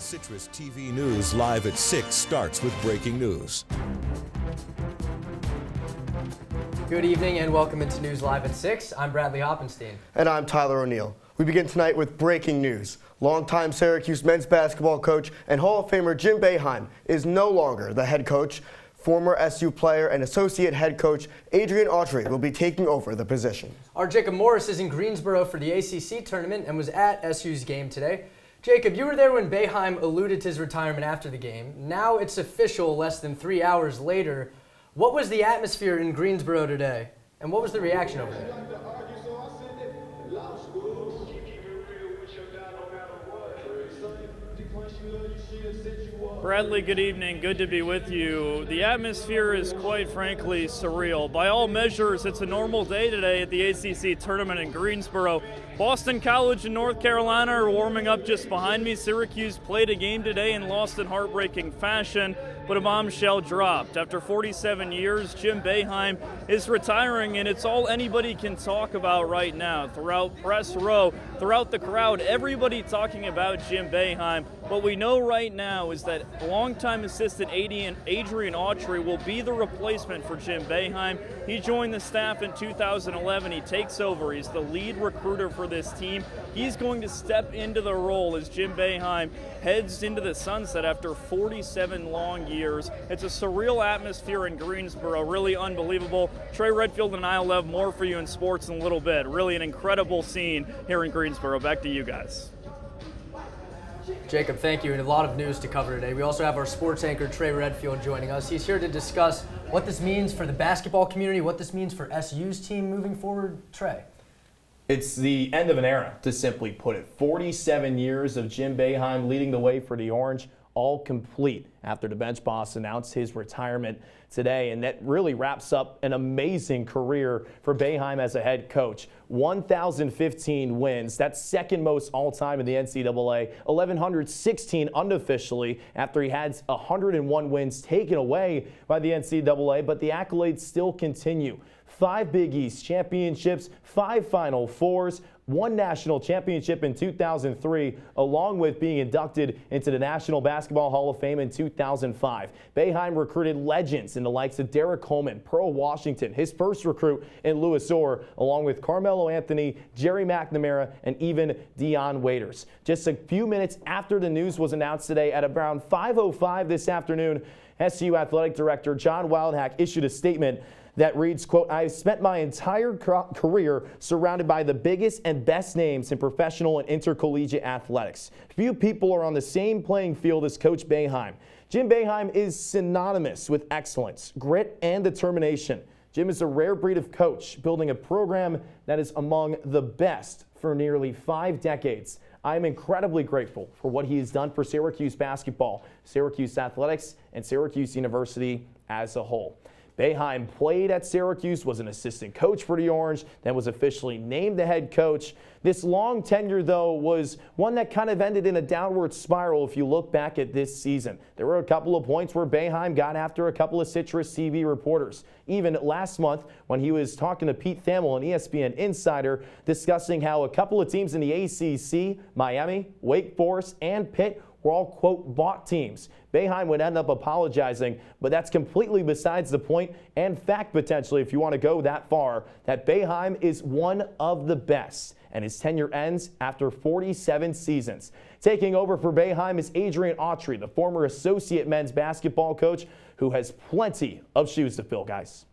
CitrusTV News Live at 6 starts with breaking news. Good evening and welcome into News Live at 6. I'm Bradley Hoppenstein. And I'm Tyler O'Neill. We begin tonight with breaking news. Longtime Syracuse men's basketball coach and Hall of Famer Jim Boeheim is no longer the head coach. Former SU player and associate head coach Adrian Autry will be taking over the position. Our Jacob Morris is in Greensboro for the ACC tournament and was at SU's game today. Jacob, you were there when Boeheim alluded to his retirement after the game. Now it's official less than 3 hours later. What was the atmosphere in Greensboro today? And what was the reaction over there? Bradley, good evening. Good to be with you. The atmosphere is quite frankly surreal. By all measures, it's a normal day today at the ACC tournament in Greensboro. Boston College and North Carolina are warming up just behind me. Syracuse played a game today and lost in heartbreaking fashion, but a bombshell dropped. After 47 years, Jim Boeheim is retiring, and it's all anybody can talk about right now. Throughout press row, throughout the crowd, everybody talking about Jim Boeheim. What we know right now is that longtime assistant Adrian Autry will be the replacement for Jim Boeheim. He joined the staff in 2011. He takes over. He's the lead recruiter for this team. He's going to step into the role as Jim Boeheim heads into the sunset after 47 long years. It's a surreal atmosphere in Greensboro, really unbelievable. Trey, Redfield, and I will have more for you in sports in a little bit. Really an incredible scene here in Greensboro. Back to you guys. Jacob, thank you, and a lot of news to cover today. We also have our sports anchor, Trey Redfield, joining us. He's here to discuss what this means for the basketball community, what this means for SU's team moving forward. Trey. It's the end of an era, to simply put it. 47 years of Jim Boeheim leading the way for the Orange, all complete after the bench boss announced his retirement today. And that really wraps up an amazing career for Boeheim as a head coach. 1,015 wins. That's second most all-time in the NCAA. 1,116 unofficially after he had 101 wins taken away by the NCAA. But the accolades still continue. 5 Big East championships, 5 Final Fours, 1 national championship in 2003, along with being inducted into the National Basketball Hall of Fame in 2005. Boeheim recruited legends in the likes of Derek Coleman, Pearl Washington, his first recruit in Louis Orr, along with Carmelo Anthony, Jerry McNamara, and even Dion Waiters. Just a few minutes after the news was announced today at around 5:05 this afternoon, SU Athletic Director John Wildhack issued a statement that reads, quote, "I've spent my entire career surrounded by the biggest and best names in professional and intercollegiate athletics. Few people are on the same playing field as Coach Boeheim. Jim Boeheim is synonymous with excellence, grit, and determination. Jim is a rare breed of coach, building a program that is among the best for nearly 5 decades. I am incredibly grateful for what he has done for Syracuse basketball, Syracuse athletics, and Syracuse University as a whole." Boeheim played at Syracuse, was an assistant coach for the Orange, then was officially named the head coach. This long tenure, though, was one that kind of ended in a downward spiral if you look back at this season. There were a couple of points where Boeheim got after a couple of CitrusTV reporters. Even last month when he was talking to Pete Thamel, an ESPN insider, discussing how a couple of teams in the ACC, Miami, Wake Forest, and Pitt, were all, quote, bought teams. Boeheim would end up apologizing, but that's completely besides the point and fact, potentially, if you want to go that far, that Boeheim is one of the best, and his tenure ends after 47 seasons. Taking over for Boeheim is Adrian Autry, the former associate men's basketball coach, who has plenty of shoes to fill, guys.